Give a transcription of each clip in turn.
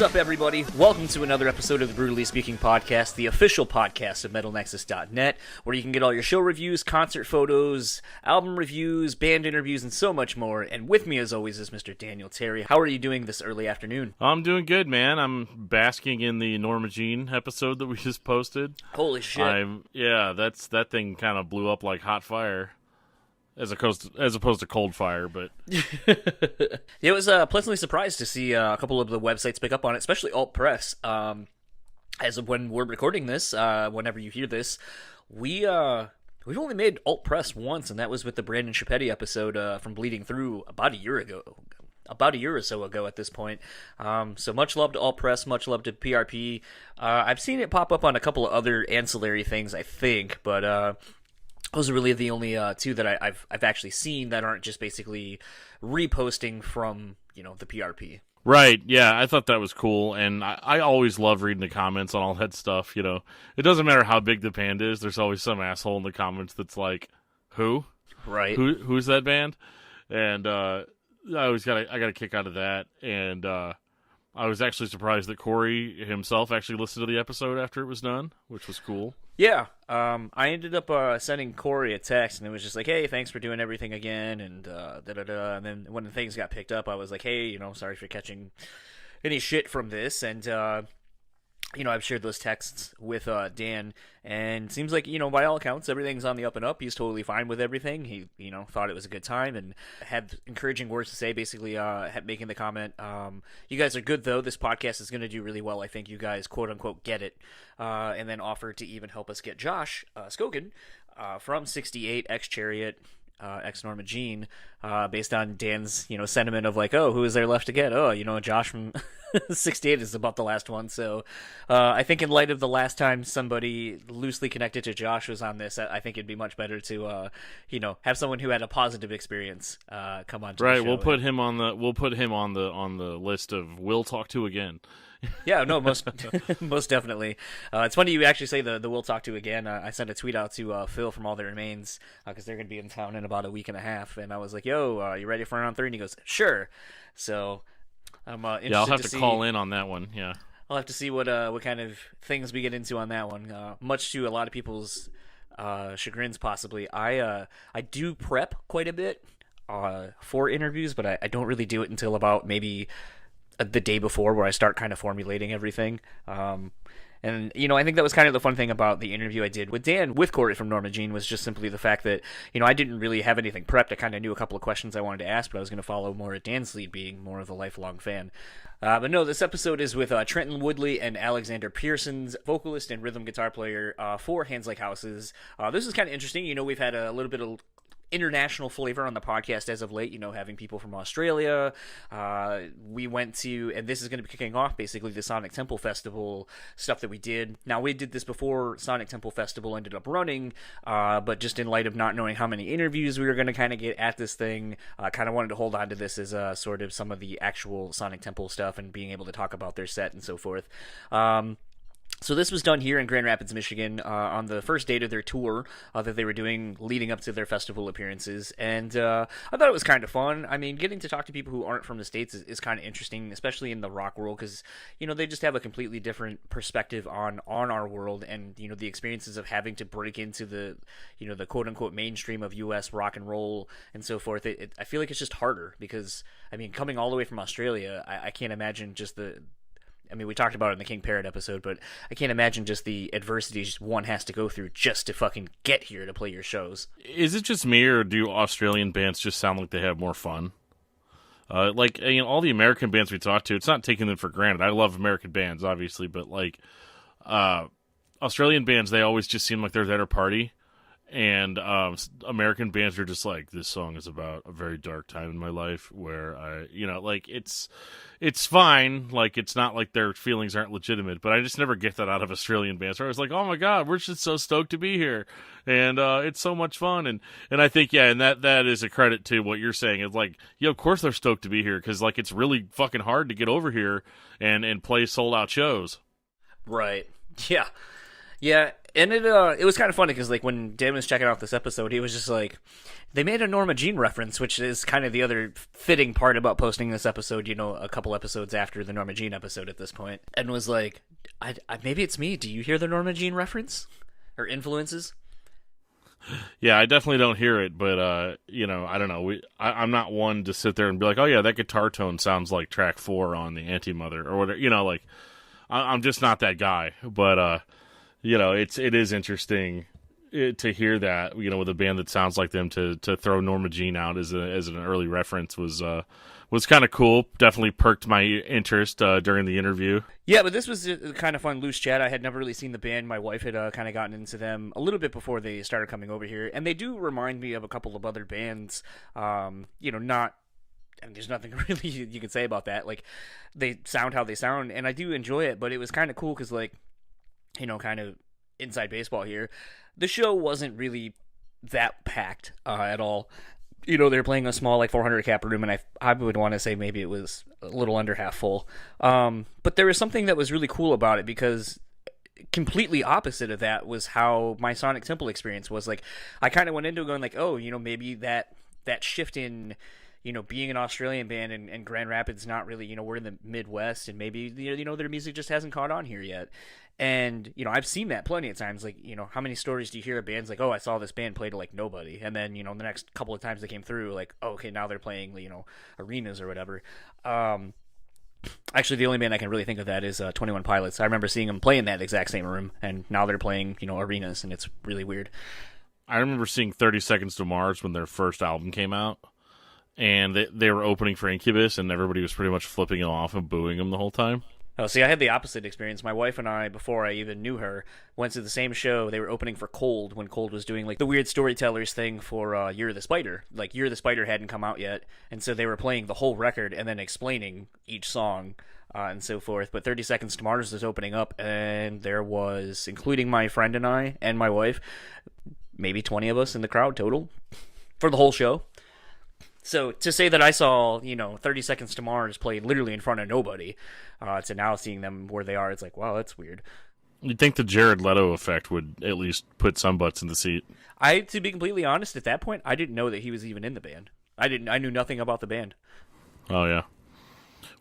up, everybody? Welcome to another episode of the BREWtally Speaking Podcast, the official podcast of MetalNexus.net, where you can get all your show reviews, concert photos, album reviews, band interviews, and so much more. And with me, as always, is Mr. Daniel Terry. How are you doing this early afternoon? I'm doing good, man. I'm basking in the Norma Jean episode that we just posted. Holy shit. That thing kind of blew up like hot fire. As opposed to cold fire, but... It was pleasantly surprised to see a couple of the websites pick up on it, especially Alt Press. As of when we're recording this, whenever you hear this, we've only made Alt Press once, and that was with the Brandon Chiappetti episode from Bleeding Through about a year or so ago at this point. So much love to Alt Press, much love to PRP. I've seen it pop up on a couple of other ancillary things, I think, but... those are really the only two that I've actually seen that aren't just basically reposting from, the PRP. Right, yeah, I thought that was cool, and I always love reading the comments on all that stuff, It doesn't matter how big the band is, there's always some asshole in the comments that's like, who? Right. Who's that band? And I got a kick out of that, and I was actually surprised that Corey himself actually listened to the episode after it was done, which was cool. Yeah, I ended up sending Corey a text, and it was just like, hey, thanks for doing everything again, and da-da-da. And then when the things got picked up, I was like, hey, sorry for catching any shit from this, and, I've shared those texts with Dan, and it seems like, by all accounts, everything's on the up and up. He's totally fine with everything. He, thought it was a good time and had encouraging words to say, basically making the comment, you guys are good, though. This podcast is going to do really well. I think you guys, quote-unquote, get it. And then offered to even help us get Josh Skogan from 68, ex-Chariot, ex-Norma Jean, based on Dan's, sentiment of like, oh, who is there left to get? Oh, Josh from 68 is about the last one. So I think in light of the last time somebody loosely connected to Josh was on this, I think it'd be much better to, have someone who had a positive experience come on to the show. Right, we'll put him on the list of we'll talk to again. Yeah, no, most definitely. It's funny you actually say the we'll talk to again. I sent a tweet out to Phil from All That Remains because they're going to be in town in about a week and a half, and I was like, yo, you ready for round 3? And he goes, sure. So I'm interested I'll have to see, call in on that one, yeah. I'll have to see what kind of things we get into on that one. Much to a lot of people's chagrins, possibly. I do prep quite a bit for interviews, but I don't really do it until about maybe the day before, where I start kind of formulating everything. And, I think that was kind of the fun thing about the interview I did with Dan, with Corey from Norma Jean, was just simply the fact that, I didn't really have anything prepped. I kind of knew a couple of questions I wanted to ask, but I was going to follow more at Dan's lead, being more of a lifelong fan. But no, this episode is with Trenton Woodley and Alexander Pearson's vocalist and rhythm guitar player for Hands Like Houses. This is kind of interesting. We've had a little bit of international flavor on the podcast as of late, having people from Australia. We went to, and this is going to be kicking off basically the Sonic Temple Festival stuff that we did. Now, we did this before Sonic Temple Festival ended up running, but just in light of not knowing how many interviews we were going to kind of get at this thing, kind of wanted to hold on to this as sort of some of the actual Sonic Temple stuff and being able to talk about their set and so forth. So this was done here in Grand Rapids, Michigan, on the first date of their tour that they were doing leading up to their festival appearances, and I thought it was kind of fun. I mean, getting to talk to people who aren't from the States is kind of interesting, especially in the rock world, because, they just have a completely different perspective on our world, and, the experiences of having to break into the, the quote-unquote mainstream of U.S. rock and roll and so forth. I feel like it's just harder, because, I mean, coming all the way from Australia, I can't imagine just we talked about it in the King Parrot episode, but I can't imagine just the adversities one has to go through just to fucking get here to play your shows. Is it just me, or do Australian bands just sound like they have more fun? All the American bands we talk to, it's not taking them for granted. I love American bands, obviously, but Australian bands, they always just seem like they're there to party. And American bands are just like, this song is about a very dark time in my life where it's fine. Like, it's not like their feelings aren't legitimate, but I just never get that out of Australian bands. Where I was like, oh my God, we're just so stoked to be here. And it's so much fun. And I think, yeah, and that is a credit to what you're saying. It's like, yeah, of course they're stoked to be here, because like it's really fucking hard to get over here and play sold out shows. Right. Yeah. Yeah. And it was kind of funny because, like, when Dan was checking out this episode, he was just like, they made a Norma Jean reference, which is kind of the other fitting part about posting this episode, a couple episodes after the Norma Jean episode at this point, and was like, maybe it's me. Do you hear the Norma Jean reference? Or influences? Yeah, I definitely don't hear it, but, I don't know. I'm not one to sit there and be like, oh, yeah, that guitar tone sounds like track 4 on the Anti-Mother, or whatever, I'm just not that guy, but, it is interesting to hear that, with a band that sounds like them, to throw Norma Jean out as an early reference was kind of cool. Definitely perked my interest during the interview. Yeah, but this was a kind of fun, loose chat. I had never really seen the band. My wife had kind of gotten into them a little bit before they started coming over here, and they do remind me of a couple of other bands. Not. And there's nothing really you can say about that. Like, they sound how they sound, and I do enjoy it. But it was kind of cool because, kind of inside baseball here, the show wasn't really that packed at all. They were playing a small 400 cap room, and I would want to say maybe it was a little under half full. But there was something that was really cool about it, because completely opposite of that was how my Sonic Temple experience was. Like, I kind of went into it going like, oh, maybe that shift in, being an Australian band and Grand Rapids, not really, we're in the Midwest, and maybe, their music just hasn't caught on here yet. And, I've seen that plenty of times. Like, how many stories do you hear of bands like, oh, I saw this band play to, nobody. And then, the next couple of times they came through, like, oh, okay, now they're playing, arenas or whatever. Actually, the only band I can really think of that is 21 Pilots. I remember seeing them play in that exact same room, and now they're playing, arenas, and it's really weird. I remember seeing 30 Seconds to Mars when their first album came out, and they were opening for Incubus, and everybody was pretty much flipping them off and booing them the whole time. Oh, see, I had the opposite experience. My wife and I, before I even knew her, went to the same show. They were opening for Cold when Cold was doing, the Weird Storytellers thing for Year of the Spider. Year of the Spider hadn't come out yet, and so they were playing the whole record and then explaining each song and so forth. But 30 Seconds to Mars was opening up, and there was, including my friend and I and my wife, maybe 20 of us in the crowd total for the whole show. So to say that I saw, 30 Seconds to Mars play literally in front of nobody, to now seeing them where they are, it's like, wow, that's weird. You'd think the Jared Leto effect would at least put some butts in the seat. To be completely honest, at that point, I didn't know that he was even in the band. I knew nothing about the band. Oh, yeah.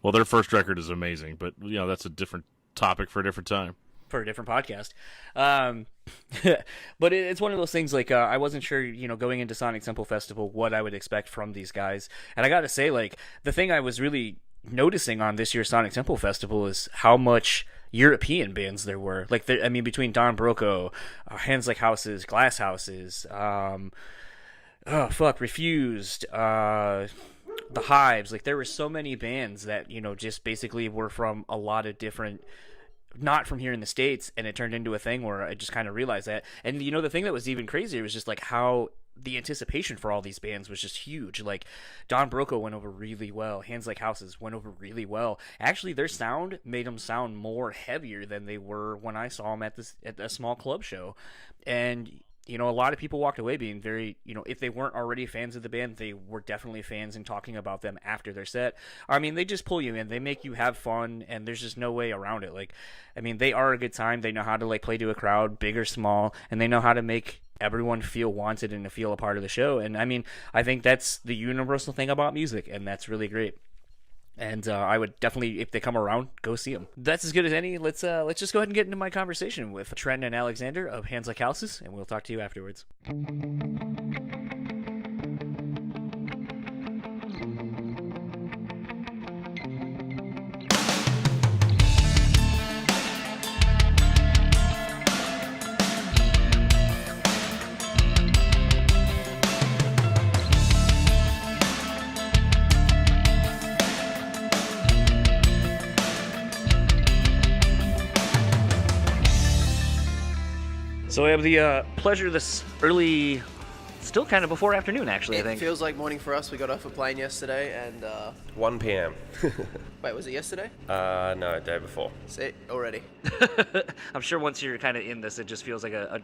Well, their first record is amazing, but, that's a different topic for a different time. For a different podcast. But it's one of those things, I wasn't sure, going into Sonic Temple Festival, what I would expect from these guys. And I gotta say, the thing I was really noticing on this year's Sonic Temple Festival is how much European bands there were. Between Don Broco, Hands Like Houses, Glass Houses, Refused, the Hives. There were so many bands that, just basically were from a lot of different, not from here in the States, and it turned into a thing where I just kind of realized that. And the thing that was even crazier was just how the anticipation for all these bands was just huge. Don Broco went over really well. Hands Like Houses went over really well. Actually, their sound made them sound more heavier than they were when I saw them at a small club show. And a lot of people walked away being very, if they weren't already fans of the band, they were definitely fans and talking about them after their set. They just pull you in. They make you have fun, and there's just no way around it. They are a good time. They know how to, play to a crowd, big or small, and they know how to make everyone feel wanted and to feel a part of the show. And, I think that's the universal thing about music, and that's really great. And I would definitely, if they come around, go see them. That's as good as any. Let's just go ahead and get into my conversation with Trenton and Alexander of Hands Like Houses, and we'll talk to you afterwards. So I have the pleasure this early, still kind of before afternoon, actually, I think. It feels like morning for us. We got off a plane yesterday and... 1 p.m. Wait, was it yesterday? No, day before. See, already. I'm sure once you're kind of in this, it just feels like a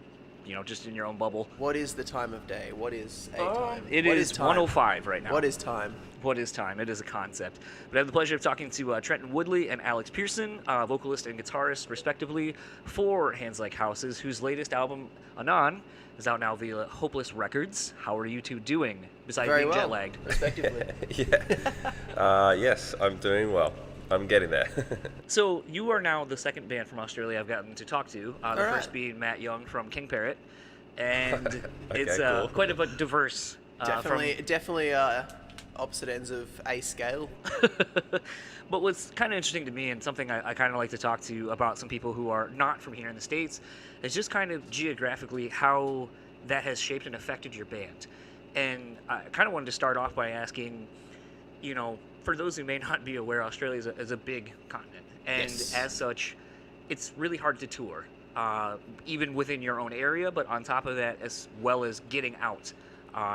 just in your own bubble. What is the time of day? What is a time? It What is time? 1:05 right now. What is time? What is time? It is a concept. But I have the pleasure of talking to Trenton Woodley and Alex Pearson, vocalist and guitarist, respectively, for Hands Like Houses, whose latest album, Anon, is out now via Hopeless Records. How are you two doing, besides Very being well, jet-lagged? respectively. Yes, I'm doing well. I'm getting there. So you are now the second band from Australia I've gotten to talk to. The right. first being Matt Young from King Parrot. And Okay, it's cool. quite a bit diverse. Definitely opposite ends of a scale. But what's kind of interesting to me, and something I kind of like to talk to about some people who are not from here in the States, is just kind of geographically how that has shaped and affected your band. And I kind of wanted to start off by asking, for those who may not be aware, Australia is a big continent. And Yes. as such, it's really hard to tour, even within your own area, but on top of that, as well as getting out,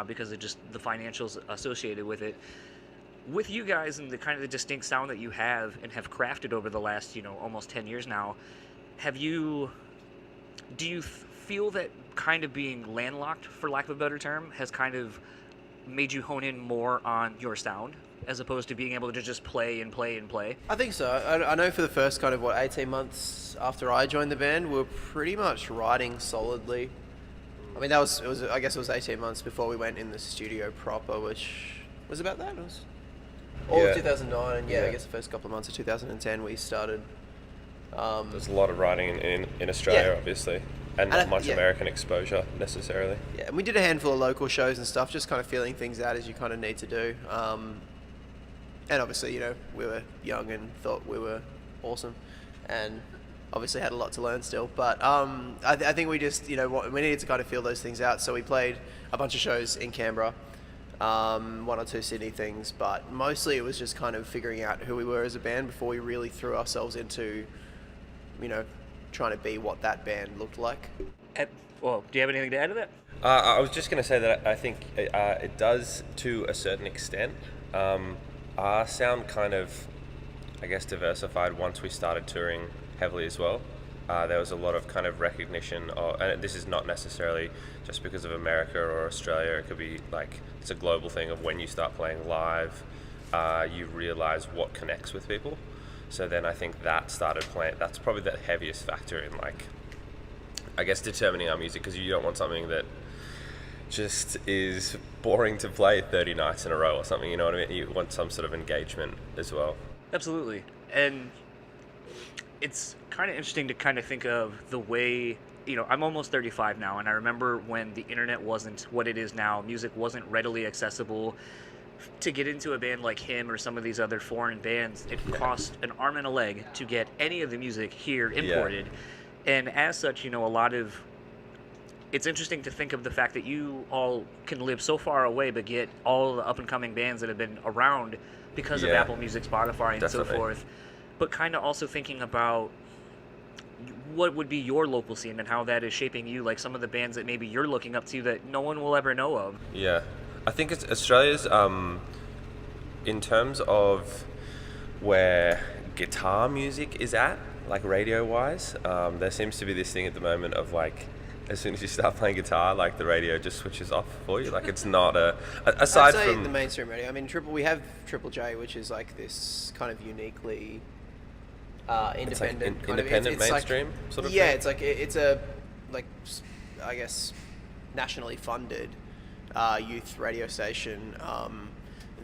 because of just the financials associated with it. With you guys and the kind of the distinct sound that you have and have crafted over the last, almost 10 years now, do you feel that kind of being landlocked, for lack of a better term, has kind of made you hone in more on your sound as opposed to being able to just play and play and play? I think so. I know for the first 18 months after I joined the band, we were pretty much writing solidly. I mean, I guess it was 18 months before we went in the studio proper, which was about that. It was all Yeah. of 2009, and Yeah. I guess the first couple of months of 2010 we started. There's a lot of writing in Australia, Yeah. obviously, and And not much yeah. American exposure necessarily. Yeah, and we did a handful of local shows and stuff, just kind of feeling things out as you kind of need to do. And obviously, we were young and thought we were awesome, and obviously had a lot to learn still. But I think we just, we needed to kind of feel those things out. So we played a bunch of shows in Canberra, one or two Sydney things, but mostly it was just kind of figuring out who we were as a band before we really threw ourselves into, trying to be what that band looked like. Well, do you have anything to add to that? I was just going to say that I think it does to a certain extent. Our sound kind of, I guess, diversified once we started touring heavily as well. There was a lot of kind of recognition, and this is not necessarily just because of America or Australia. It could be like it's a global thing of when you start playing live, you realize what connects with people. So then I think that started playing. That's probably the heaviest factor in I guess determining our music, because you don't want something that just is boring to play 30 nights in a row or something. You know what I mean? You want some sort of engagement as well. Absolutely. And it's kind of interesting to kind of think of the way, I'm almost 35 now, and I remember when the internet wasn't what it is now, music wasn't readily accessible. To get into a band like him or some of these other foreign bands, it cost an arm and a leg to get any of the music here imported. And as such, it's interesting to think of the fact that you all can live so far away but get all the up-and-coming bands that have been around because of Yeah. Apple Music, Spotify, and so Definitely. forth. But kind of also thinking about what would be your local scene and how that is shaping you, like some of the bands that maybe you're looking up to that no one will ever know of. Yeah, I think it's Australia's, in terms of where guitar music is at, like radio-wise, there seems to be this thing at the moment of as soon as you start playing guitar, the radio just switches off for you. It's not aside I'd say from the mainstream radio. I mean, we have Triple J, which is this kind of uniquely independent, independent mainstream sort of yeah, thing? it's a I guess nationally funded youth radio station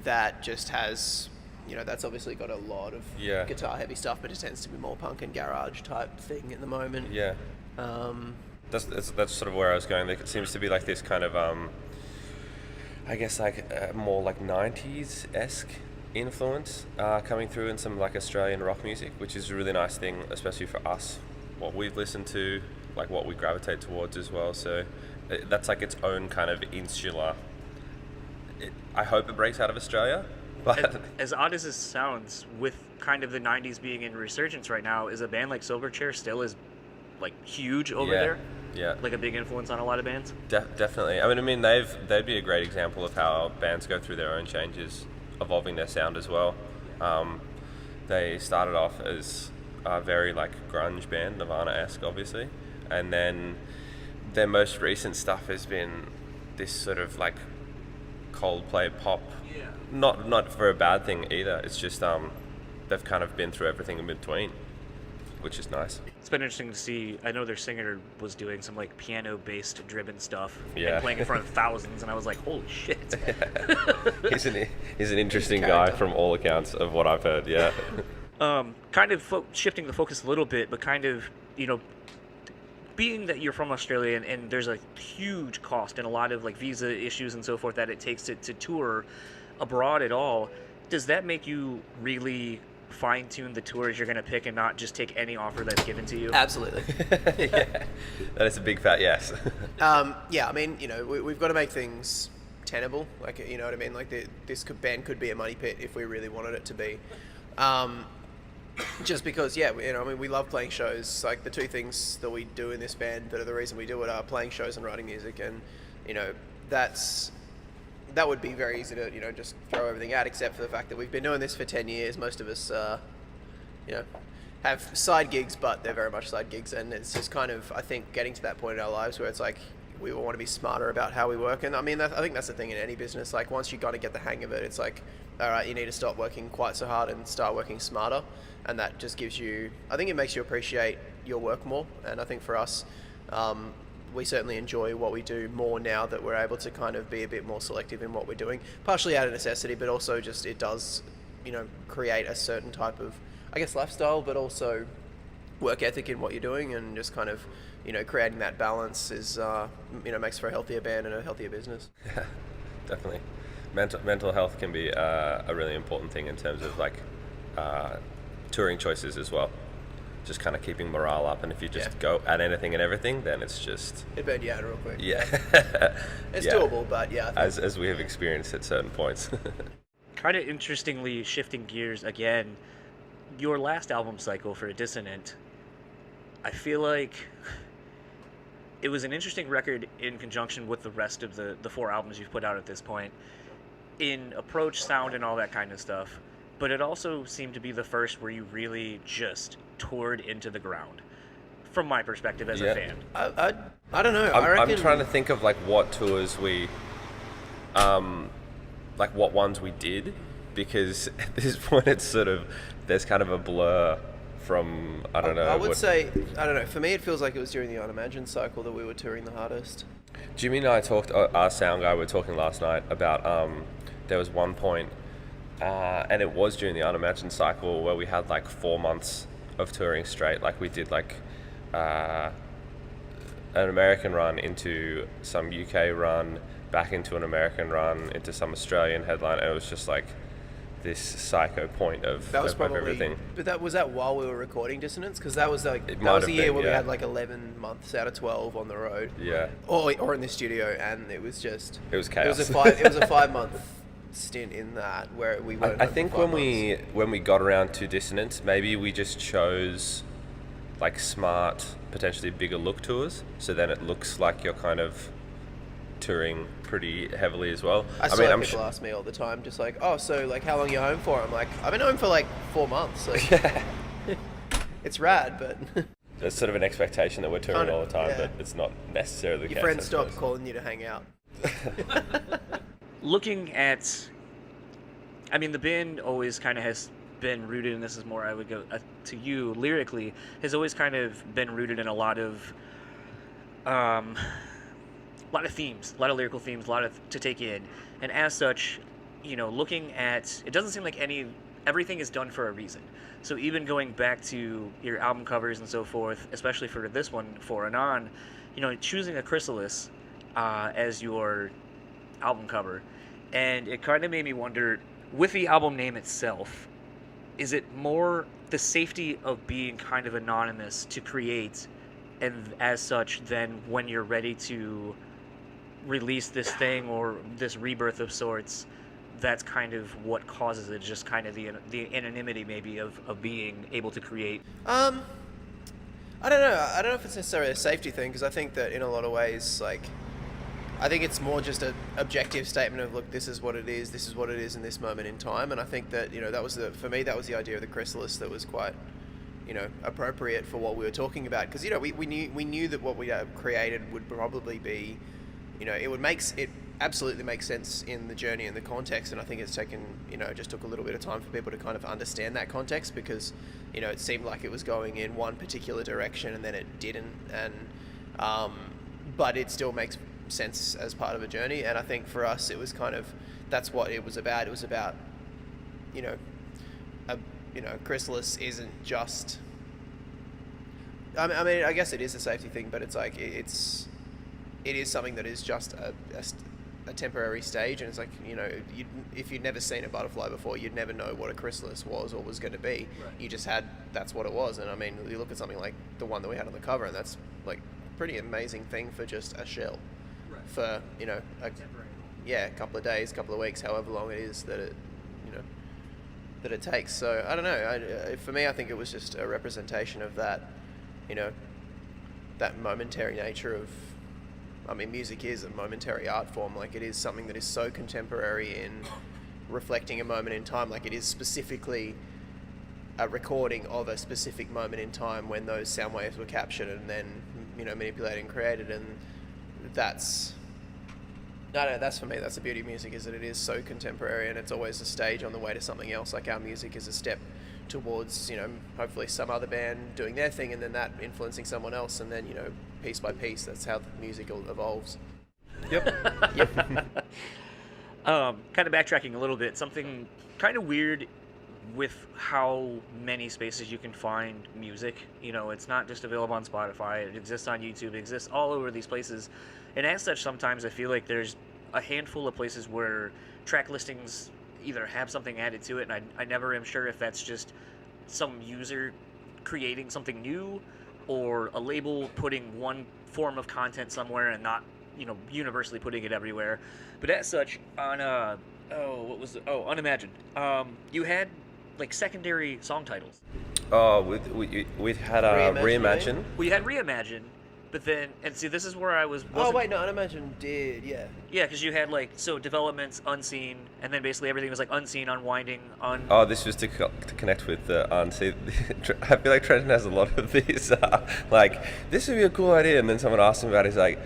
that just has, that's obviously got a lot of Yeah. guitar heavy stuff, but it tends to be more punk and garage type thing at the moment. Yeah. That's sort of where I was going. There seems to be this kind of, I guess more 90s-esque influence coming through in some Australian rock music, which is a really nice thing, especially for us, what we've listened to, what we gravitate towards as well. So that's its own kind of insular. I hope it breaks out of Australia, but As odd as this sounds, with kind of the 90s being in resurgence right now, is a band like Silverchair still is huge over there? Yeah. A big influence on a lot of bands? Definitely. I mean, they'd be a great example of how bands go through their own changes, evolving their sound as well. They started off as a very grunge band, Nirvana-esque, obviously, and then their most recent stuff has been this sort of like Coldplay pop. Yeah. Not for a bad thing either. It's just they've kind of been through everything in between, which is nice. It's been interesting to see. I know their singer was doing some like piano-based driven stuff Yeah. and playing in front of thousands, and I was like, holy shit. He's an interesting guy from all accounts of what I've heard. Yeah. Kind of shifting the focus a little bit, but kind of, being that you're from Australia and there's a huge cost and a lot of like visa issues and so forth that it takes to tour abroad at all, does that make you really fine-tune the tours you're going to pick and not just take any offer that's given to you? Absolutely. Yeah. That is a big fat yes. Yeah, I mean, we've got to make things tenable. Like, you know what I mean? Like, this band could be a money pit if we really wanted it to be. Just because, yeah, we love playing shows. Like, the two things that we do in this band that are the reason we do it are playing shows and writing music. And, that would be very easy to, just throw everything out, except for the fact that we've been doing this for 10 years. Most of us, have side gigs, but they're very much side gigs. And it's just kind of, I think, getting to that point in our lives where it's like, we all want to be smarter about how we work. And I mean, I think that's the thing in any business. Like, once you got to get the hang of it, it's like, all right, you need to stop working quite so hard and start working smarter. And that just gives you, I think it makes you appreciate your work more. And I think for us, we certainly enjoy what we do more now that we're able to kind of be a bit more selective in what we're doing, partially out of necessity, but also just it does, create a certain type of, I guess, lifestyle, but also work ethic in what you're doing, and just kind of, creating that balance is, makes for a healthier band and a healthier business. Yeah, definitely. Mental health can be a really important thing in terms of like touring choices as well. Just kind of keeping morale up, and if you just go at anything and everything, then it's just... It burned you out real quick. Yeah. It's doable, but yeah. As we have experienced at certain points. Kind of interestingly, shifting gears again, your last album cycle for Dissonant, I feel like it was an interesting record in conjunction with the rest of the 4 albums you've put out at this point, in approach, sound, and all that kind of stuff. But it also seemed to be the first where you really just toured into the ground, from my perspective as a fan. I don't know. I'm trying to think of like what tours we, like what ones we did, because at this point it's sort of, there's kind of a blur from, I don't know. I would say, I don't know, for me it feels like it was during the Unimagined cycle that we were touring the hardest. Jimmy and I talked, our sound guy, we were talking last night about, there was one point, and it was during the Unimagined cycle where we had like 4 months of touring straight. Like we did like an American run into some UK run, back into an American run, into some Australian headline, and it was just like this psycho point of everything. But was that while we were recording Dissonance? Because that was like, It that might was have the year been, where we yeah. had like 11 months out of 12 on the road. Yeah. Or in the studio, and it was just... It was chaos. It was a 5-month stint in that where we weren't I home think for 5 when we got around to Dissonance, maybe we just chose like smart, potentially bigger look tours, so then it looks like you're kind of touring pretty heavily as well. I still have people ask me all the time, just like, oh, so like how long are you home for? I'm like, I've been home for like 4 months. Like, Yeah. it's rad, but There's sort of an expectation that we're touring all the time, yeah. but it's not necessarily the case. your friends I stop suppose. calling you to hang out. Looking at, I mean, the band always kind of has been rooted, and this is more I would go to you lyrically, has always kind of been rooted in a lot of themes, a lot of lyrical themes, a lot of to take in, and as such, looking at, it doesn't seem like everything is done for a reason. So even going back to your album covers and so forth, especially for this one, for Anon, choosing a chrysalis as your album cover, and it kind of made me wonder, with the album name itself, is it more the safety of being kind of anonymous to create, and as such, then when you're ready to release this thing or this rebirth of sorts, that's kind of what causes it, just kind of the anonymity maybe of being able to create? I don't know. I don't know if it's necessarily a safety thing, because I think that in a lot of ways, like, I think it's more just an objective statement of, look, this is what it is in this moment in time. And I think that, that was for me, that was the idea of the chrysalis that was quite appropriate for what we were talking about, because we knew that what we created would probably be, it absolutely makes sense in the journey and the context, and I think it's taken, it just took a little bit of time for people to kind of understand that context, because it seemed like it was going in one particular direction and then it didn't, and but it still makes sense as part of a journey. And I think for us it was kind of, that's what it was about. It was about Chrysalis isn't just, I mean I guess it is a safety thing, but it's like it is something that is just a temporary stage, and it's like, if you'd never seen a butterfly before, you'd never know what a chrysalis was or was going to be. Right. You just that's what it was. And I mean, you look at something like the one that we had on the cover, and that's like a pretty amazing thing for just a shell. Right. For a couple of days, couple of weeks, however long it is that it takes. So I don't know, for me I think it was just a representation of that, that momentary nature of, I mean, music is a momentary art form. Like, it is something that is so contemporary in reflecting a moment in time. Like, it is specifically a recording of a specific moment in time when those sound waves were captured and then, manipulated and created. And that's for me, that's the beauty of music, is that it is so contemporary, and it's always a stage on the way to something else. Like, our music is a step towards, hopefully some other band doing their thing, and then that influencing someone else, and then, piece by piece, that's how the music evolves. Yep. Kind of backtracking a little bit, something kind of weird with how many spaces you can find music. It's not just available on Spotify, it exists on YouTube, it exists all over these places. And as such, sometimes I feel like there's a handful of places where track listings either have something added to it, and I never am sure if that's just some user creating something new, or a label putting one form of content somewhere and not, universally putting it everywhere. But as such, on Unimagined, you had like secondary song titles. Oh, we had Reimagine. We had Reimagine. But then, and see, this is where I was. Oh wait, no, Unimagined did, yeah. Yeah, because you had developments, unseen, and then basically everything was like unseen, unwinding, Oh, this was to connect with the unseen. I feel like Trenton has a lot of these. Like, this would be a cool idea, and then someone asked him about it. He's like,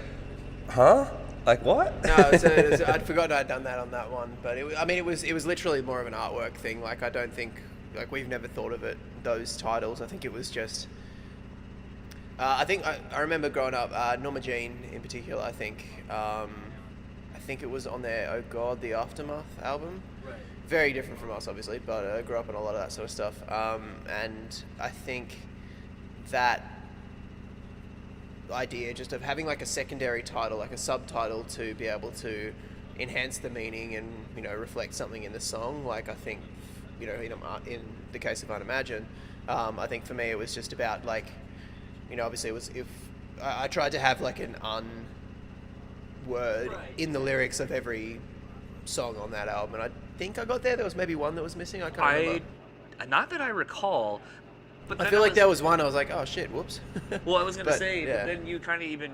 huh? Like, what? No, I'd forgotten I'd done that on that one, but it was literally more of an artwork thing. Like, I don't think, we've never thought of it, those titles. I think it was just. I remember growing up, Norma Jean in particular, I think it was on their Oh God, The Aftermath album. Right. Very different from us, obviously, but I grew up on a lot of that sort of stuff. And I think that idea just of having like a secondary title, like a subtitle, to be able to enhance the meaning and, reflect something in the song. Like, I think, in the case of Unimagine, I think for me it was just about like, obviously it was, if I tried to have like an word in the lyrics of every song on that album, and I think I got there. There was maybe one that was missing. I can't remember. Not that I recall, but I feel like there was one. I was like, oh shit, whoops. Well, I was gonna say, yeah. But then you kind of even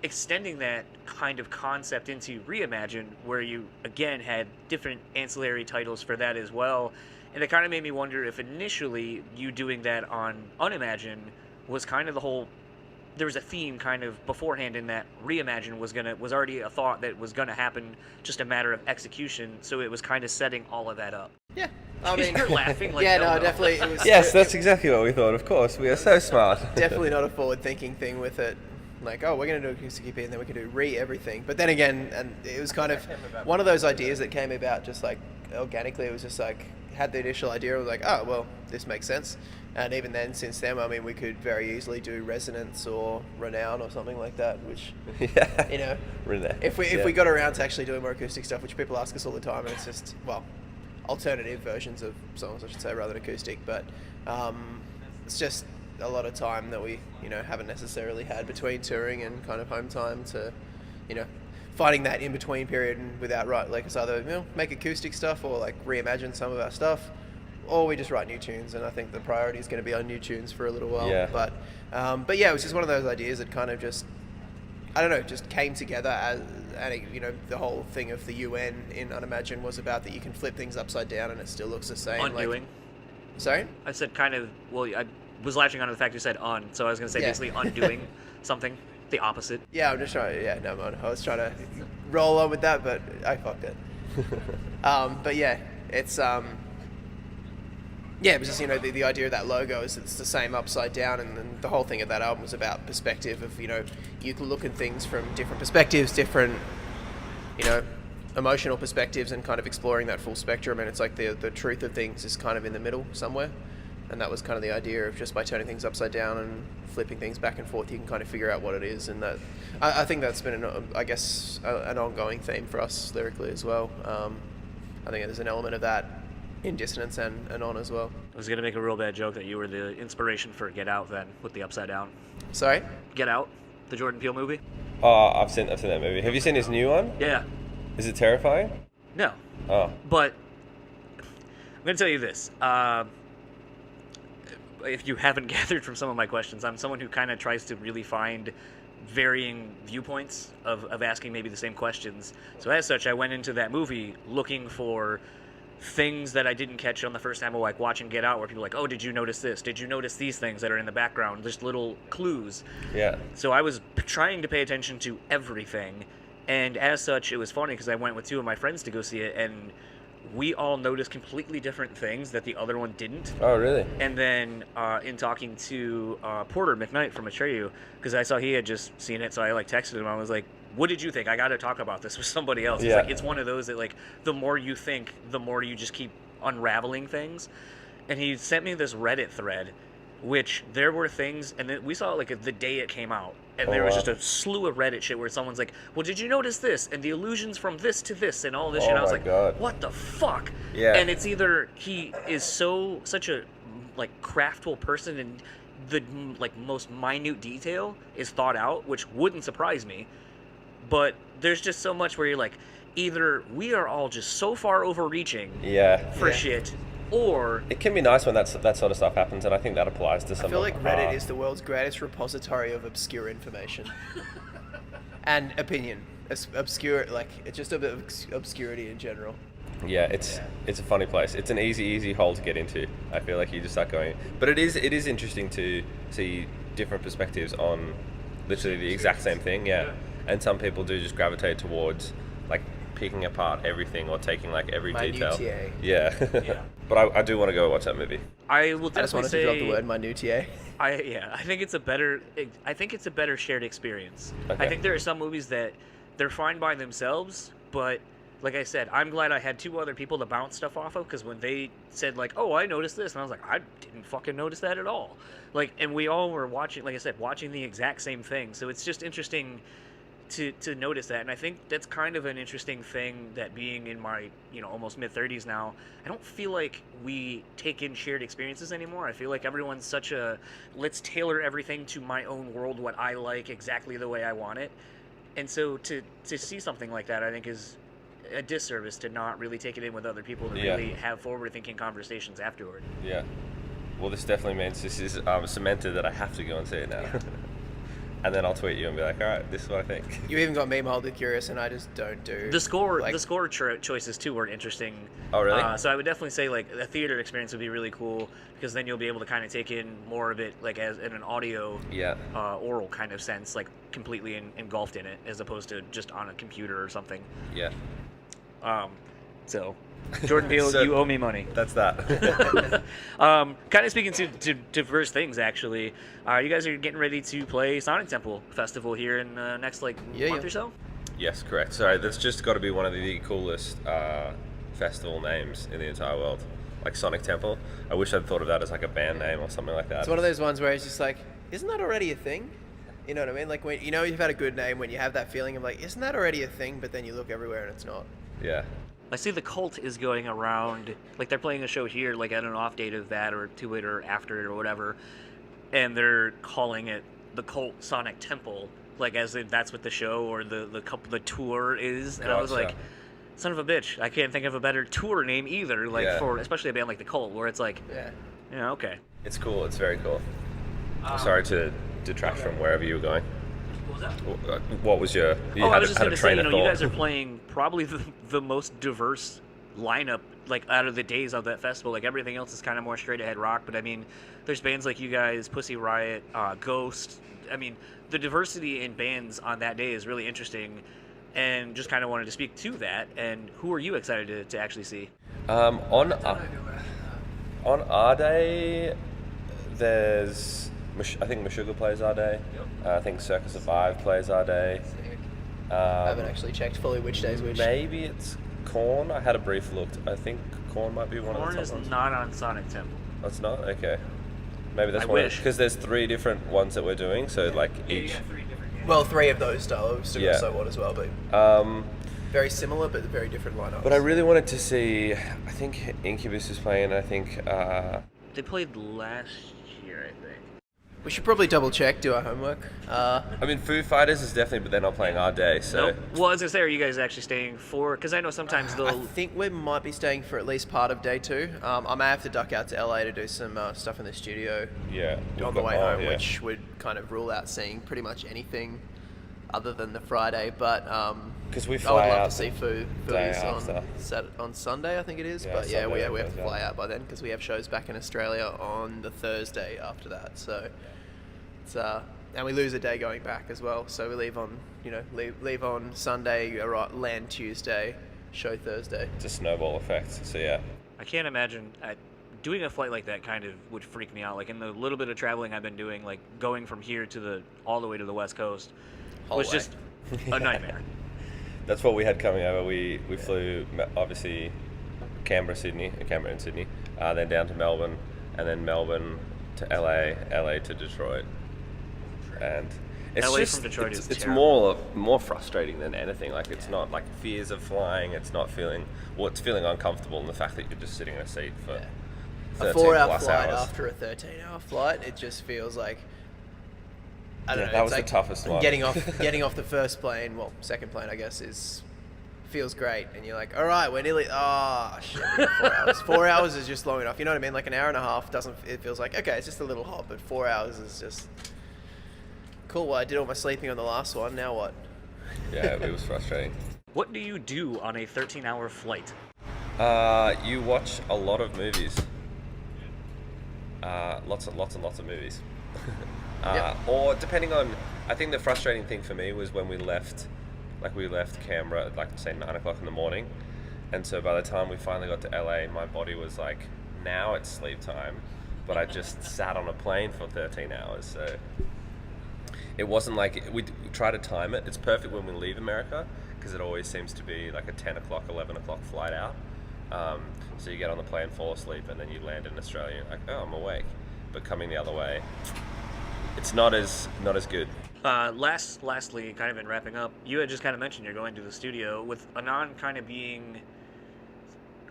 extending that kind of concept into Reimagine, where you again had different ancillary titles for that as well, and it kind of made me wonder if initially you doing that on Unimagine was kind of the whole. There was a theme kind of beforehand in that Reimagine was already a thought that was gonna happen, just a matter of execution. So it was kind of setting all of that up. Yeah, I mean, you're laughing. Like, yeah, no, definitely. It was, yes, that's exactly what we thought. Of course, we are so smart. Definitely not a forward-thinking thing with it. Like, oh, we're gonna do acoustic EP and then we can do everything. But then again, and it was kind of one of those ideas that came about just like organically. It was just like had the initial idea of like, oh, well, this makes sense. And even then, since then, I mean, we could very easily do Resonance or Renown or something like that, which, yeah. if we got around to actually doing more acoustic stuff, which people ask us all the time, and it's just, well, alternative versions of songs, I should say, rather than acoustic, but it's just a lot of time that we, haven't necessarily had between touring and kind of home time to, finding that in-between period and without like it's either, make acoustic stuff or like reimagine some of our stuff, or we just write new tunes, and I think the priority is going to be on new tunes for a little while. Yeah. But yeah, it was just one of those ideas that kind of just, I don't know, just came together as, and the whole thing of the UN in Unimagine was about that you can flip things upside down and it still looks the same. Undoing. Sorry? I said kind of, well, was latching onto the fact you said on, so I was going to say basically undoing something, the opposite. Yeah, I'm just trying to, no, man. I was trying to roll on with that, but I fucked it. But yeah, it's, it was just, the idea of that logo is it's the same upside down, and then the whole thing of that album was about perspective of, you can look at things from different perspectives, different, emotional perspectives, and kind of exploring that full spectrum, and it's like the truth of things is kind of in the middle somewhere. And that was kind of the idea of just by turning things upside down and flipping things back and forth, you can kind of figure out what it is. And that, I think that's been, an ongoing theme for us lyrically as well. I think there's an element of that in Dissonance and On as well. I was going to make a real bad joke that you were the inspiration for Get Out then, with the upside down. Sorry? Get Out, the Jordan Peele movie? Oh, I've seen that movie. Have you seen his new one? Yeah. Is it terrifying? No. Oh. But I'm going to tell you this. If you haven't gathered from some of my questions, I'm someone who kind of tries to really find varying viewpoints of asking maybe the same questions. So as such, I went into that movie looking for things that I didn't catch on the first time of like watching Get Out, where people are like, oh, did you notice this? Did you notice these things that are in the background? Just little clues. Yeah. So I was trying to pay attention to everything. And as such, it was funny because I went with two of my friends to go see it, and we all noticed completely different things that the other one didn't. Oh, really? And then in talking to Porter McKnight from Atreyu, because I saw he had just seen it, so I texted him. I was like, what did you think? I got to talk about this with somebody else. Yeah. It's one of those that the more you think, the more you just keep unraveling things. And he sent me this Reddit thread, which there were things, and then we saw it the day it came out. And there was just a slew of Reddit shit where someone's like, well, did you notice this? And the allusions from this to this and all this shit. And I was like, God. What the fuck? Yeah. And it's either he is such a craftful person, and the most minute detail is thought out, which wouldn't surprise me. But there's just so much where you're like, either we are all just so far overreaching for shit, or it can be nice when that sort of stuff happens, and I think that applies to some. I feel like Reddit is the world's greatest repository of obscure information and opinion. Obscure, it's just a bit of obscurity in general. Yeah, it's a funny place. It's an easy hole to get into. I feel like you just start going, but it is interesting to see different perspectives on literally the exact same thing. Yeah, and some people do just gravitate towards picking apart everything or taking every detail. Yeah. But I do want to go watch that movie. I will definitely I just wanted to drop the word minutiae. I think it's a better shared experience. Okay. I think there are some movies that they're fine by themselves, but like I said, I'm glad I had two other people to bounce stuff off of, because when they said oh, I noticed this, and I was like, I didn't fucking notice that at all. And we all were watching, like I said, watching the exact same thing. So it's just interesting to notice that. And I think that's kind of an interesting thing, that being in my almost mid-30s now, I don't feel like we take in shared experiences anymore. I feel like everyone's such a let's tailor everything to my own world, what I like exactly the way I want it. And so to see something like that, I think is a disservice to not really take it in with other people, to really have forward-thinking conversations afterward. Yeah. Well, this definitely means this is cemented that I have to go and see it now. Yeah. And then I'll tweet you and be like, all right, this is what I think. You even got me mildly curious, and I just don't do... The score choices, too, were interesting. Oh, really? So I would definitely say, a theater experience would be really cool, because then you'll be able to kind of take in more of it, as in an audio, oral kind of sense, completely engulfed in it, as opposed to just on a computer or something. Yeah. So, Jordan Peele, you owe me money. That's that. Kind of speaking to diverse things, actually. You guys are getting ready to play Sonic Temple Festival here in the next month or so? Yes, correct. Sorry, that's just got to be one of the coolest festival names in the entire world. Sonic Temple. I wish I'd thought of that as a band name or something like that. It's one of those ones where it's just isn't that already a thing? You know what I mean? When you've had a good name, when you have that feeling of isn't that already a thing? But then you look everywhere and it's not. Yeah. I see the Cult is going around, they're playing a show here, at an off date of that, or to it, or after it, or whatever, and they're calling it the Cult Sonic Temple, as if that's what the show or the tour is. And I was like, son of a bitch, I can't think of a better tour name either, for especially a band like the Cult, where it's okay. It's cool. It's very cool. Sorry to detract from wherever you were going. What was that? What was your... I was just going to say, you guys are playing probably the most diverse lineup like out of the days of that festival. Like everything else is kind of more straight ahead rock, but I mean, there's bands like you guys, Pussy Riot, Ghost. I mean, the diversity in bands on that day is really interesting, and just kind of wanted to speak to that. And who are you excited to actually see? On our day, there's I think Meshuggah plays our day. I think Circus Survive plays our day. I haven't actually checked fully which day's which. Maybe it's Korn. I had a brief look. I think Korn might be one of the top ones. Korn is not on Sonic Temple. That's not? Okay. Maybe that's I one. wish. Because there's 3 different ones that we're doing, so like each. Well, 3 of those style. We've still got So What as well, but very similar, but very different lineups. But I really wanted to see, I think Incubus is playing, I think... They played last year, I think. We should probably double check, do our homework. I mean, Foo Fighters is definitely, but they're not playing our day, so... Nope. Well, I was going to say, are you guys actually staying for... Because I know sometimes they'll... I think we might be staying for at least part of day 2. I may have to duck out to LA to do some stuff in the studio on the way home, which would kind of rule out seeing pretty much anything other than the Friday, but because we I fly would love out to see Foo on Sunday, I think it is. Yeah, but yeah, Sunday we have to fly out by then because we have shows back in Australia on the Thursday after that. So it's and we lose a day going back as well. So we leave on leave on Sunday, land Tuesday, show Thursday. It's a snowball effect. So yeah. I can't imagine doing a flight like that. Kind of would freak me out. Like in the little bit of traveling I've been doing, like going from here to all the way to the West Coast was just a nightmare. That's what we had coming over. We flew obviously Canberra and Sydney, then down to Melbourne, and then Melbourne to LA to Detroit, and it's LA just from Detroit it's more frustrating than anything. Like it's not like fears of flying. It's not feeling it's feeling uncomfortable in the fact that you're just sitting in a seat for 13 a 4-hour plus flight hours. after a 13-hour flight. It just feels like I don't know. That was like the toughest one. Getting off the first plane, second plane, I guess, feels great, and you're like, all right, we're nearly. Oh shit, 4 hours. 4 hours is just long enough. You know what I mean? Like an hour and a half doesn't. It feels like okay, it's just a little hot, but 4 hours is just cool. Well, I did all my sleeping on the last one. Now what? Yeah, it was frustrating. What do you do on a 13-hour flight? You watch a lot of movies. Lots and lots of movies. Or depending on, I think the frustrating thing for me was when we left Canberra at like say 9 o'clock in the morning, and so by the time we finally got to LA, my body was like, now it's sleep time, but I just sat on a plane for 13 hours, so it wasn't like, we try to time it. It's perfect when we leave America, because it always seems to be like a 10 o'clock, 11 o'clock flight out. So you get on the plane, fall asleep, and then you land in Australia, and you're like, oh, I'm awake. But coming the other way, it's not as good. Lastly, kind of in wrapping up, you had just kind of mentioned you're going to the studio with Anon kind of being.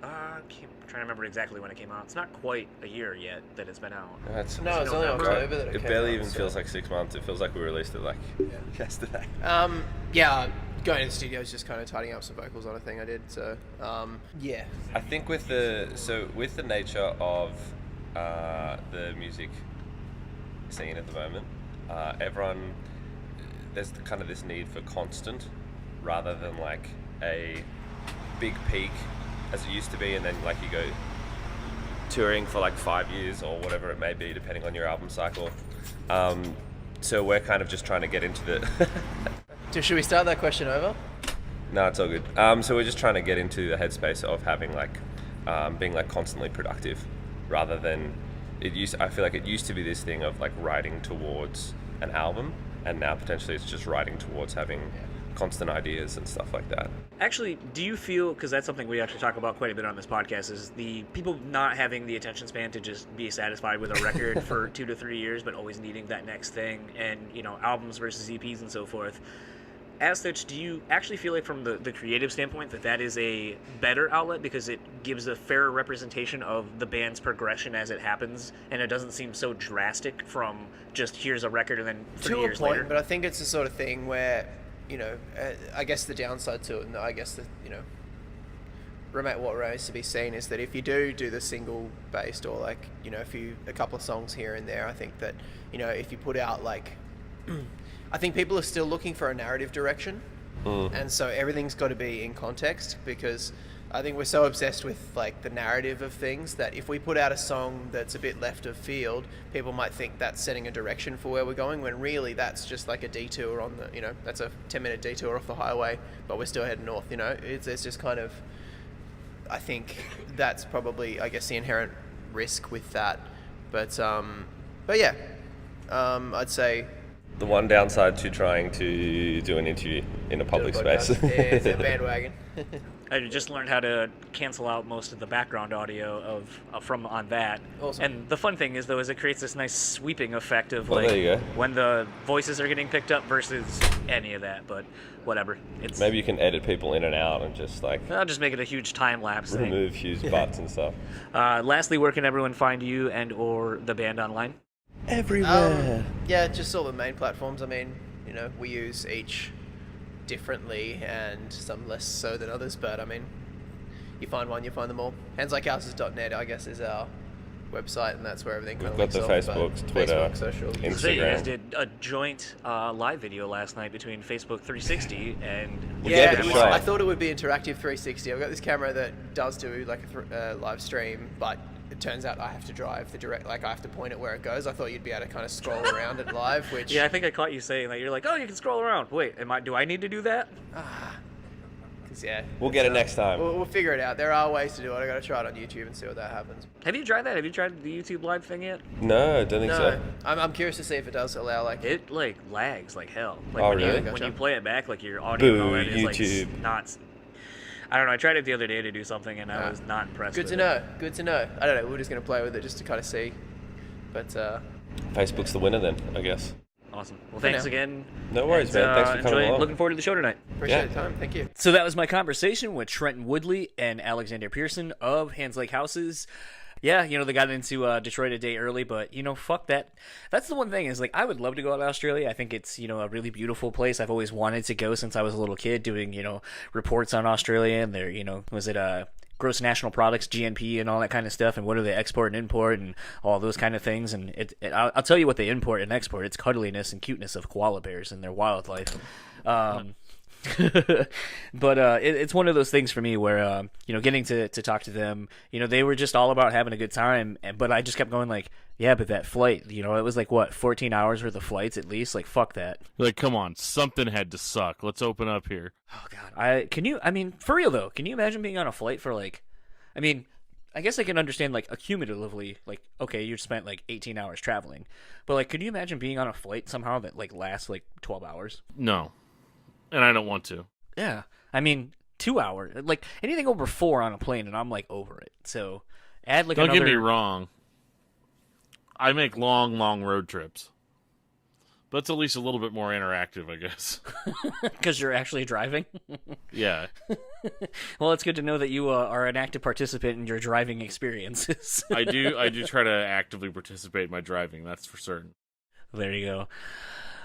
I'm trying to remember exactly when it came out. It's not quite a year yet that it's been out. It's only October that it came barely out, even feels like 6 months. It feels like we released it like yesterday. Going to the studio is just kind of tidying up some vocals on a thing I did. So yeah. I think with the nature of the music scene at the moment, everyone, there's kind of this need for constant rather than like a big peak as it used to be, and then like you go touring for like 5 years or whatever it may be, depending on your album cycle. So we're kind of just trying to get into the So should we start that question over? No, it's all good. So we're just trying to get into the headspace of having like being like constantly productive, rather than I feel like it used to be this thing of like writing towards an album, and now potentially it's just writing towards having constant ideas and stuff like that. Actually, do you feel, because that's something we actually talk about quite a bit on this podcast, is the people not having the attention span to just be satisfied with a record for 2 to 3 years, but always needing that next thing, and albums versus EPs and so forth. As such, do you actually feel like from the creative standpoint that is a better outlet because it gives a fairer representation of the band's progression as it happens, and it doesn't seem so drastic from just here's a record and then 3 years to a point, later? But I think it's the sort of thing where, I guess the downside to it, and I guess what remains to be seen is that if you do the single based or like, a couple of songs here and there, I think that, if you put out like, I think people are still looking for a narrative direction, and so everything's got to be in context because I think we're so obsessed with like the narrative of things that if we put out a song that's a bit left of field, people might think that's setting a direction for where we're going, when really that's just like a detour on the, that's a 10-minute detour off the highway, but we're still heading north. It's just kind of, I think that's probably, I guess, the inherent risk with that. But yeah, I'd say The one downside to trying to do an interview in a public space. Yeah, it's a bandwagon. I just learned how to cancel out most of the background audio from on that. Awesome. And the fun thing is, though, is it creates this nice sweeping effect of Well, there you go. when the voices are getting picked up versus any of that. But whatever. Maybe you can edit people in and out and just like I'll just make it a huge time lapse thing. remove Hugh's butts and stuff. Lastly, where can everyone find you and or the band online? Everywhere. Yeah, just all the main platforms. I mean, we use each differently and some less so than others, but I mean, you find one, you find them all. HandslikeHouses.net, I guess, is our website, and that's where everything We've kind got of the links off, Facebook, but Twitter, Facebook, social. Instagram. So you guys did a joint live video last night between Facebook 360 and We Yeah, gave it a it was, shot. I thought it would be interactive 360. I've got this camera that does do like a live stream, but it turns out I have to drive the direct, like I have to point it where it goes. I thought you'd be able to kind of scroll around it live, which Yeah, I think I caught you saying that. You're like, oh, you can scroll around. Wait, do I need to do that? yeah, We'll get it next time. We'll figure it out. There are ways to do it. I got to try it on YouTube and see what that happens. Have you tried that? Have you tried the YouTube live thing yet? No, I don't think No, so. I'm curious to see if it does allow like. It like lags like hell. Like Oh, when really? you when Gotcha. you play it back, like your audio and all Boo, that is YouTube. like not. I don't know. I tried it the other day to do something, and I was not impressed. Good with to know. Good to know. I don't know. We're just gonna play with it just to kind of see. But Facebook's the winner then, I guess. Awesome. Well, thanks now. again. No worries, And, man. Thanks for coming enjoy- along. Looking forward to the show tonight. appreciate Yeah. the time. Thank you. So that was my conversation with Trenton Woodley and Alexander Pearson of Hands Like Houses. Yeah, they got into Detroit a day early, but, fuck that. That's the one thing is, like, I would love to go out to Australia. I think it's, a really beautiful place. I've always wanted to go since I was a little kid doing, reports on Australia and their, was it gross national products, GNP, and all that kind of stuff, and what do they export and import and all those kind of things. And I'll tell you what they import and export. It's cuddliness and cuteness of koala bears and their wildlife. But it's one of those things for me where getting to talk to them, they were just all about having a good time, but I just kept going like, yeah, but that flight, it was like what, 14 hours worth of flights at least. Like, fuck that. Like, come on, something had to suck. Let's open up here. Oh god, for real though, can you imagine being on a flight for like, I guess I can understand like accumulatively, like, okay, you spent like 18 hours traveling, but like, could you imagine being on a flight somehow that like lasts like 12 hours? No, and I don't want to. Yeah, 2 hours, like anything over 4 on a plane, and I'm like over it. So add like Don't another. get me wrong. I make long road trips. But it's at least a little bit more interactive, I guess. Because you're actually driving. Yeah. Well, it's good to know that you are an active participant in your driving experiences. I do try to actively participate in my driving, that's for certain. There you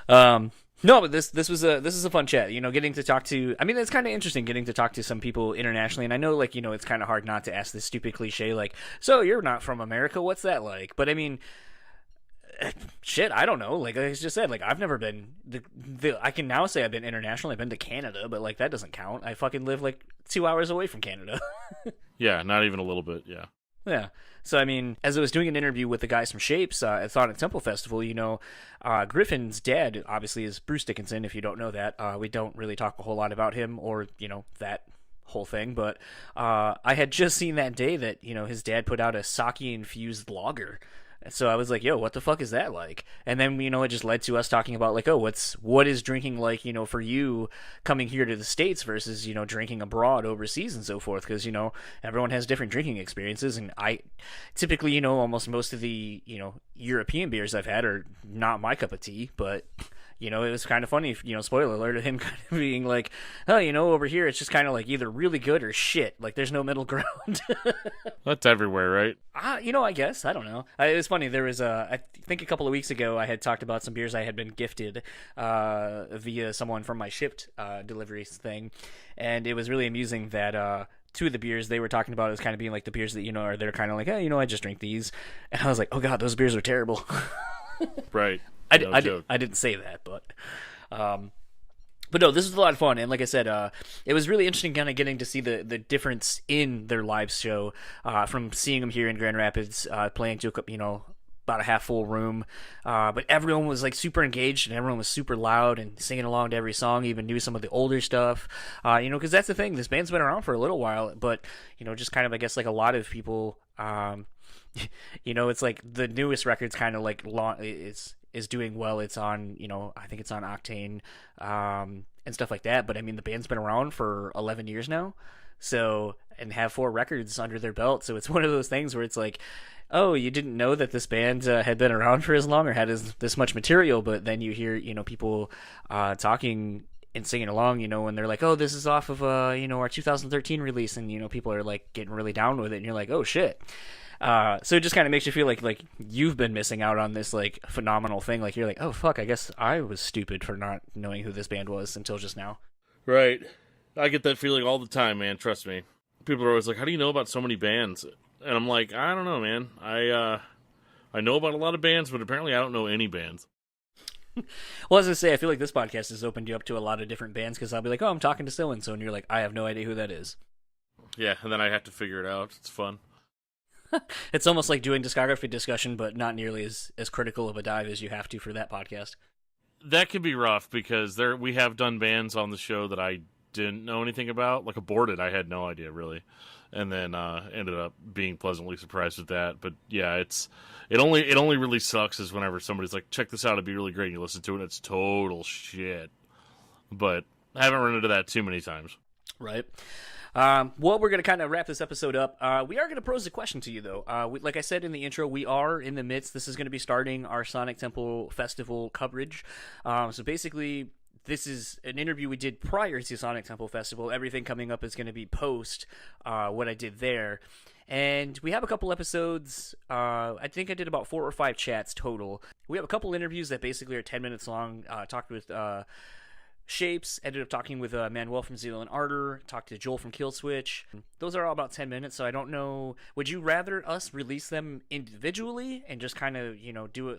go. No, but this is a fun chat. Getting to talk to. It's kind of interesting getting to talk to some people internationally. And I know, like, it's kind of hard not to ask this stupid cliche, like, so you're not from America? What's that like? But shit, I don't know. Like I just said, like I've never been. I can now say I've been international. I've been to Canada, but like that doesn't count. I fucking live like 2 hours away from Canada. Yeah, not even a little bit. Yeah. Yeah. So, as I was doing an interview with the guys from Shapes at Thought and Temple Festival, Griffin's dad, obviously, is Bruce Dickinson, if you don't know that. We don't really talk a whole lot about him or, that whole thing. But I had just seen that day that, his dad put out a sake-infused lager. So I was like, yo, what the fuck is that like? And then, it just led to us talking about like, oh, what is drinking like, for you coming here to the States versus, drinking abroad overseas and so forth. Because, everyone has different drinking experiences. And I typically, almost most of the, European beers I've had are not my cup of tea. But, it was kind of funny, spoiler alert, of him kind of being like, oh, over here it's just kind of like either really good or shit. Like there's no middle ground. That's everywhere, right? I guess. I don't know. It was funny. There was I think a couple of weeks ago I had talked about some beers I had been gifted via someone from my shipped deliveries thing. And it was really amusing that 2 of the beers they were talking about as kind of being like the beers that, are they're kind of like, hey, I just drink these. And I was like, oh God, those beers are terrible. Right. I didn't say that, but But no, this was a lot of fun, and like I said, it was really interesting kind of getting to see the difference in their live show, from seeing them here in Grand Rapids, playing to about a half full room, but everyone was like super engaged and everyone was super loud and singing along to every song, even knew some of the older stuff, because that's the thing, this band's been around for a little while, but just kind of, I guess, like a lot of people, it's like the newest record's kind of like is doing well. It's on, I think it's on Octane, and stuff like that. But I mean, the band's been around for 11 years now, and have 4 records under their belt. So it's one of those things where it's like, oh, you didn't know that this band had been around for as long or had this much material, but then you hear, people talking and singing along, when they're like, oh, this is off of, our 2013 release, and, people are like getting really down with it, and you're like, oh shit. So it just kind of makes you feel like you've been missing out on this like phenomenal thing. Like you're like, oh fuck, I guess I was stupid for not knowing who this band was until just now. Right. I get that feeling all the time, man. Trust me. People are always like, how do you know about so many bands? And I'm like, I don't know, man. I know about a lot of bands, but apparently I don't know any bands. Well, as I say, I feel like this podcast has opened you up to a lot of different bands, because I'll be like, oh, I'm talking to so-and-so, and you're like, I have no idea who that is. Yeah, and then I have to figure it out. It's fun. It's almost like doing discography discussion, but not nearly as critical of a dive as you have to for that podcast. That can be rough, because we have done bands on the show that I didn't know anything about. Like Aborted, I had no idea, really. And then ended up being pleasantly surprised with that. But yeah, it only really sucks is whenever somebody's like, check this out, it'd be really great, and you listen to it, and it's total shit. But I haven't run into that too many times. Right. Well, we're going to kind of wrap this episode up. We are going to pose a question to you, though. Like I said in the intro, we are in the midst. This is going to be starting our Sonic Temple Festival coverage. So basically, this is an interview we did prior to Sonic Temple Festival. Everything coming up is going to be post what I did there. And we have a couple episodes. I think I did about 4 or 5 chats total. We have a couple interviews that basically are 10 minutes long. Talked with Shapes, ended up talking with Manuel from Zealand Ardor, talked to Joel from Killswitch. Those are all about 10 minutes, so I don't know. Would you rather us release them individually and just kind of,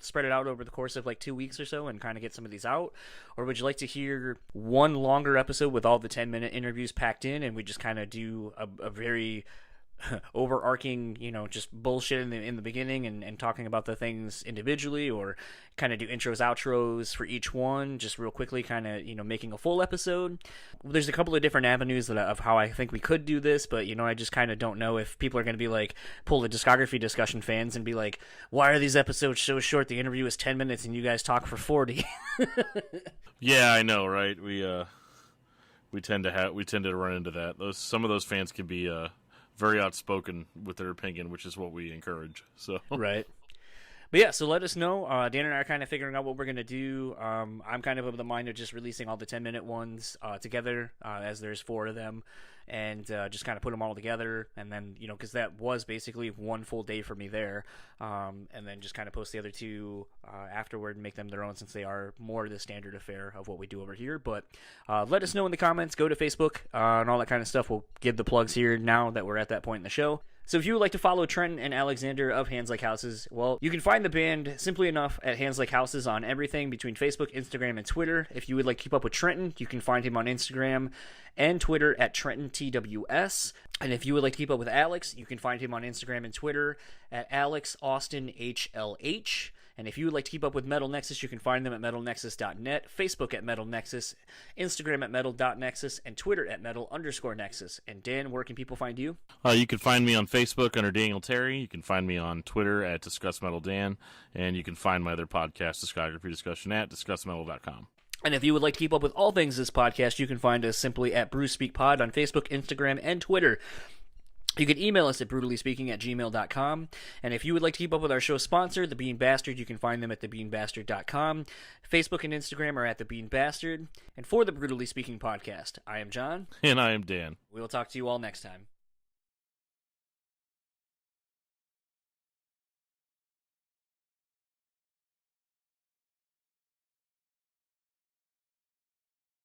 spread it out over the course of like 2 weeks or so and kind of get some of these out? Or would you like to hear one longer episode with all the 10-minute interviews packed in, and we just kind of do a very overarching, just bullshit in the beginning and talking about the things individually, or kind of do intros, outros for each one, just real quickly, kind of, making a full episode? There's a couple of different avenues of how I think we could do this, but, I just kind of don't know if people are going to be like, pull the discography discussion fans and be like, why are these episodes so short? The interview is 10 minutes and you guys talk for 40. Yeah, I know, right? We tend to run into that. Some of those fans can be very outspoken with their opinion, which is what we encourage. So right. But yeah, so let us know. Dan and I are kind of figuring out what we're going to do. I'm kind of the mind of just releasing all the 10-minute ones together, as there's 4 of them, and just kind of put them all together. And then, because that was basically one full day for me there, and then just kind of post the other 2 afterward and make them their own, since they are more the standard affair of what we do over here. But let us know in the comments. Go to Facebook and all that kind of stuff. We'll give the plugs here now that we're at that point in the show. So if you would like to follow Trenton and Alexander of Hands Like Houses, well, you can find the band simply enough at Hands Like Houses on everything between Facebook, Instagram, and Twitter. If you would like to keep up with Trenton, you can find him on Instagram and Twitter at TrentonTWS. And if you would like to keep up with Alex, you can find him on Instagram and Twitter at AlexAustinHLH. And if you would like to keep up with Metal Nexus, you can find them at metalnexus.net, Facebook at Metal Nexus, Instagram at metal.nexus, and Twitter at metal_nexus. And Dan, where can people find you? You can find me on Facebook under Daniel Terry. You can find me on Twitter at DiscussMetalDan. And you can find my other podcast, Discography Discussion, at DiscussMetal.com. And if you would like to keep up with all things this podcast, you can find us simply at BrewSpeakPod on Facebook, Instagram, and Twitter. You can email us at BrewtallySpeaking@gmail.com. And if you would like to keep up with our show sponsor, The Bean Bastard, you can find them at TheBeanBastard.com. Facebook and Instagram are at The Bean Bastard. And for the Brewtally Speaking Podcast, I am John. And I am Dan. We will talk to you all next time.